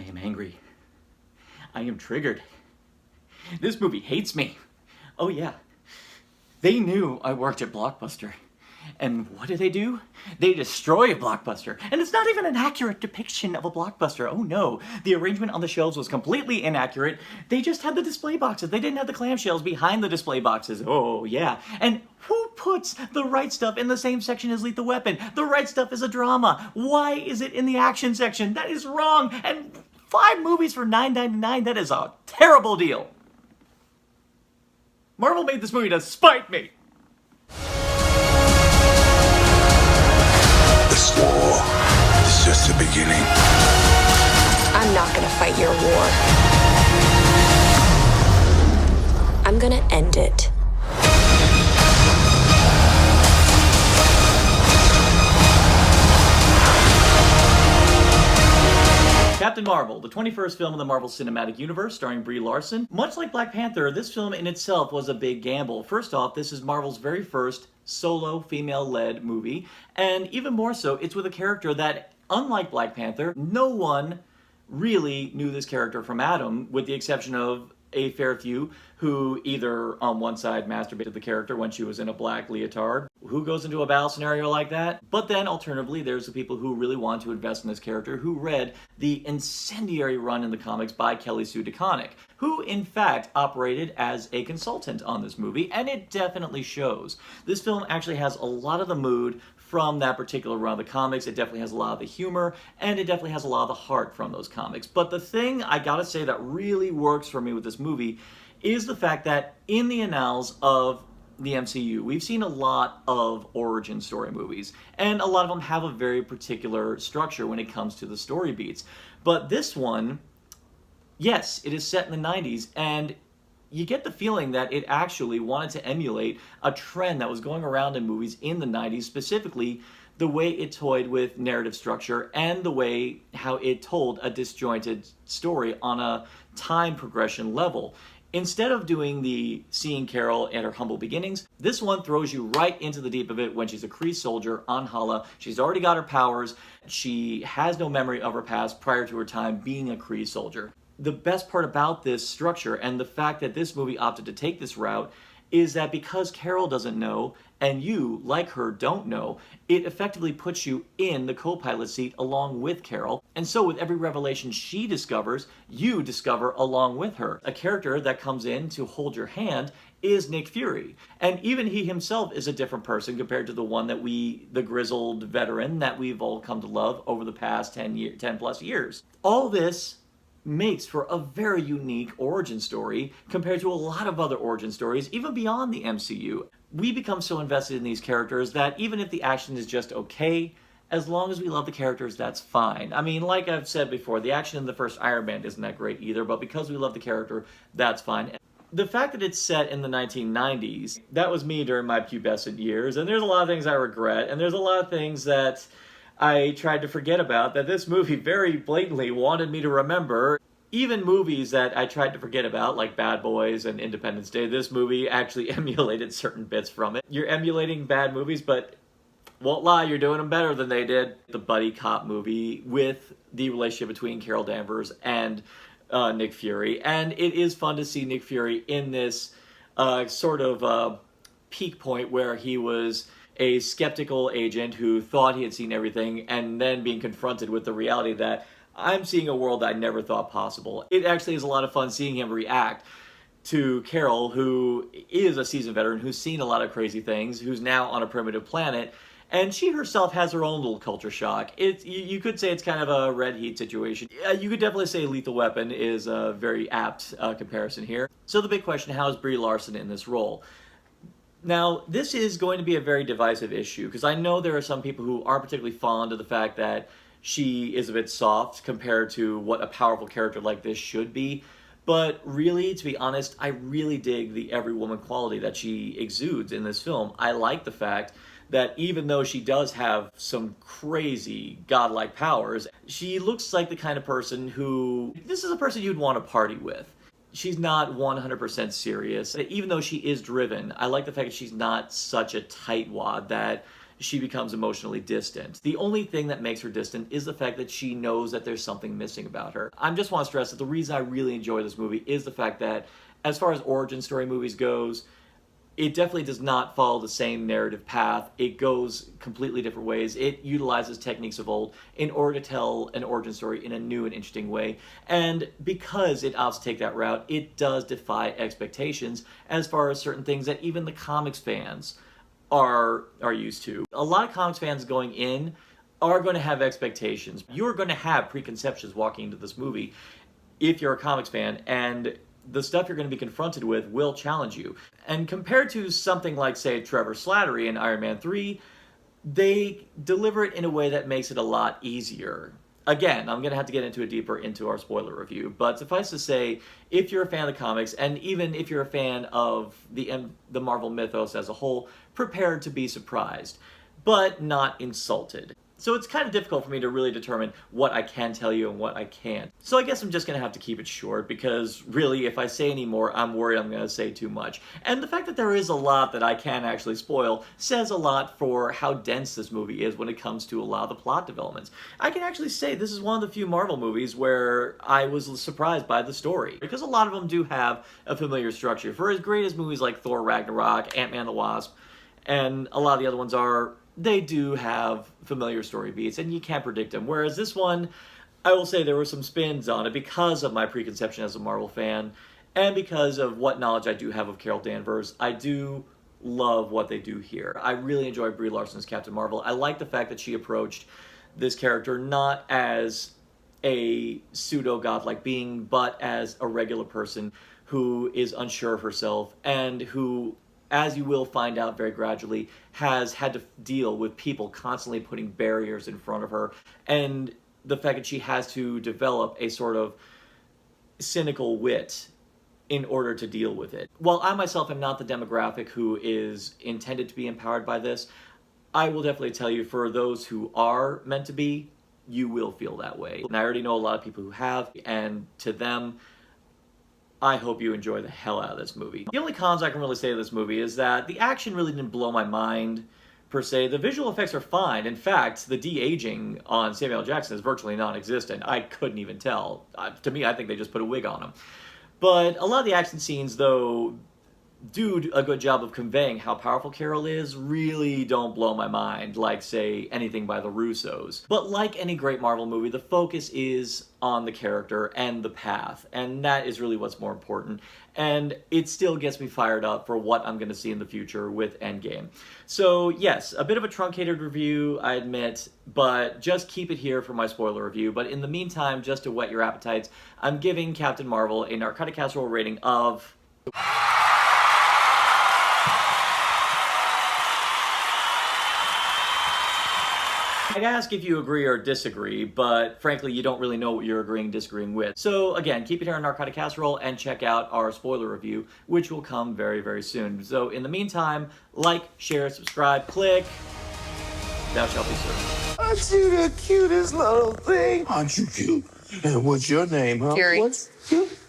am angry. I am triggered. This movie hates me. Oh yeah. They knew I worked at Blockbuster. And what do? They destroy a Blockbuster. And it's not even an accurate depiction of a Blockbuster. Oh no. The arrangement on the shelves was completely inaccurate. They just had the display boxes. They didn't have the clamshells behind the display boxes. Oh yeah. And who puts The Right Stuff in the same section as Lethal Weapon? The Right Stuff is a drama. Why is it in the action section? That is wrong. And 5 movies for $9.99, that is a terrible deal. Marvel made this movie to spite me. This war is just the beginning. I'm not gonna fight your war. I'm gonna end it. Captain Marvel, the 21st film in the Marvel Cinematic Universe, starring Brie Larson. Much like Black Panther, this film in itself was a big gamble. First off, this is Marvel's very first solo female-led movie, and even more so, it's with a character that, unlike Black Panther, no one really knew this character from Adam, with the exception of a fair few who either on one side masturbated the character when she was in a black leotard. Who goes into a battle scenario like that? But then alternatively, there's the people who really want to invest in this character who read the incendiary run in the comics by Kelly Sue DeConnick, who in fact operated as a consultant on this movie, and it definitely shows. This film actually has a lot of the mood from that particular run of the comics. It definitely has a lot of the humor, and it definitely has a lot of the heart from those comics. But the thing I gotta say that really works for me with this movie is the fact that in the annals of the MCU, we've seen a lot of origin story movies, and a lot of them have a very particular structure when it comes to the story beats. But this one, yes, it is set in the 90s, and you get the feeling that it actually wanted to emulate a trend that was going around in movies in the 90s, specifically the way it toyed with narrative structure and the way how it told a disjointed story on a time progression level. Instead of doing the seeing Carol and her humble beginnings, this one throws you right into the deep of it when she's a Kree soldier on Hala. She's already got her powers. She has no memory of her past prior to her time being a Kree soldier. The best part about this structure and the fact that this movie opted to take this route is that because Carol doesn't know and you, like her, don't know, it effectively puts you in the co-pilot seat along with Carol. And so with every revelation she discovers, you discover along with her. A character that comes in to hold your hand is Nick Fury. And even he himself is a different person compared to the one that the grizzled veteran that we've all come to love over the past 10 plus years. All this makes for a very unique origin story compared to a lot of other origin stories, even beyond the MCU. We become so invested in these characters that even if the action is just okay, as long as we love the characters, that's fine. I mean, like I've said before, the action in the first Iron Man isn't that great either, but because we love the character, that's fine. The fact that it's set in the 1990s, that was me during my pubescent years, and there's a lot of things I regret, and there's a lot of things that I tried to forget about that this movie very blatantly wanted me to remember. Even movies that I tried to forget about, like Bad Boys and Independence Day, this movie actually emulated certain bits from it. You're emulating bad movies, but won't lie, you're doing them better than they did. The buddy cop movie with the relationship between Carol Danvers and Nick Fury. And it is fun to see Nick Fury in this sort of peak point where he was a skeptical agent who thought he had seen everything and then being confronted with the reality that I'm seeing a world that I never thought possible. It actually is a lot of fun seeing him react to Carol, who is a seasoned veteran, who's seen a lot of crazy things, who's now on a primitive planet, and she herself has her own little culture shock. You could say it's kind of a red heat situation. You could definitely say Lethal Weapon is a very apt comparison here. So the big question, how is Brie Larson in this role? Now, this is going to be a very divisive issue, because I know there are some people who aren't particularly fond of the fact that she is a bit soft compared to what a powerful character like this should be. But really, to be honest, I really dig the every woman quality that she exudes in this film. I like the fact that even though she does have some crazy godlike powers, she looks like the kind of person who, this is a person you'd want to party with. She's not 100% serious. Even though she is driven, I like the fact that she's not such a tightwad that she becomes emotionally distant. The only thing that makes her distant is the fact that she knows that there's something missing about her. I just want to stress that the reason I really enjoy this movie is the fact that, as far as origin story movies goes, it definitely does not follow the same narrative path. It goes completely different ways. It utilizes techniques of old in order to tell an origin story in a new and interesting way. And because it opts to take that route, it does defy expectations as far as certain things that even the comics fans are used to. A lot of comics fans going in are going to have expectations. You're going to have preconceptions walking into this movie if you're a comics fan, and the stuff you're going to be confronted with will challenge you. And compared to something like, say, Trevor Slattery in Iron Man 3, they deliver it in a way that makes it a lot easier. Again, I'm going to have to get into our spoiler review, but suffice to say, if you're a fan of the comics, and even if you're a fan of the Marvel mythos as a whole, prepare to be surprised, but not insulted. So it's kind of difficult for me to really determine what I can tell you and what I can't. So I guess I'm just going to have to keep it short, because really, if I say any more, I'm worried I'm going to say too much. And the fact that there is a lot that I can actually spoil says a lot for how dense this movie is when it comes to a lot of the plot developments. I can actually say this is one of the few Marvel movies where I was surprised by the story, because a lot of them do have a familiar structure. For as great as movies like Thor Ragnarok, Ant-Man and the Wasp, and a lot of the other ones are, they do have familiar story beats, and you can't predict them. Whereas this one, I will say there were some spins on it because of my preconception as a Marvel fan, and because of what knowledge I do have of Carol Danvers. I do love what they do here. I really enjoy Brie Larson's Captain Marvel. I like the fact that she approached this character not as a pseudo-godlike being, but as a regular person who is unsure of herself, and who, as you will find out very gradually, has had to deal with people constantly putting barriers in front of her, and the fact that she has to develop a sort of cynical wit in order to deal with it. While I myself am not the demographic who is intended to be empowered by this, I will definitely tell you, for those who are meant to be, you will feel that way. And I already know a lot of people who have, and to them, I hope you enjoy the hell out of this movie. The only cons I can really say to this movie is that the action really didn't blow my mind, per se. The visual effects are fine. In fact, the de-aging on Samuel L. Jackson is virtually non-existent. I couldn't even tell. To me, I think they just put a wig on him. But a lot of the action scenes, though, do a good job of conveying how powerful Carol is, really don't blow my mind like, say, anything by the Russos. But like any great Marvel movie, the focus is on the character and the path, and that is really what's more important. And it still gets me fired up for what I'm going to see in the future with Endgame. So yes, a bit of a truncated review, I admit, but just keep it here for my spoiler review. But in the meantime, just to whet your appetites, I'm giving Captain Marvel a Narcotic Casserole rating of... I ask if you agree or disagree, but frankly, you don't really know what you're agreeing and disagreeing with. So again, keep it here on Narcotic Casserole and check out our spoiler review, which will come very, very soon. So in the meantime, like, share, subscribe, click. Thou shalt be served. Aren't you the cutest little thing? Aren't you cute? And what's your name, huh? Gary. What's cute?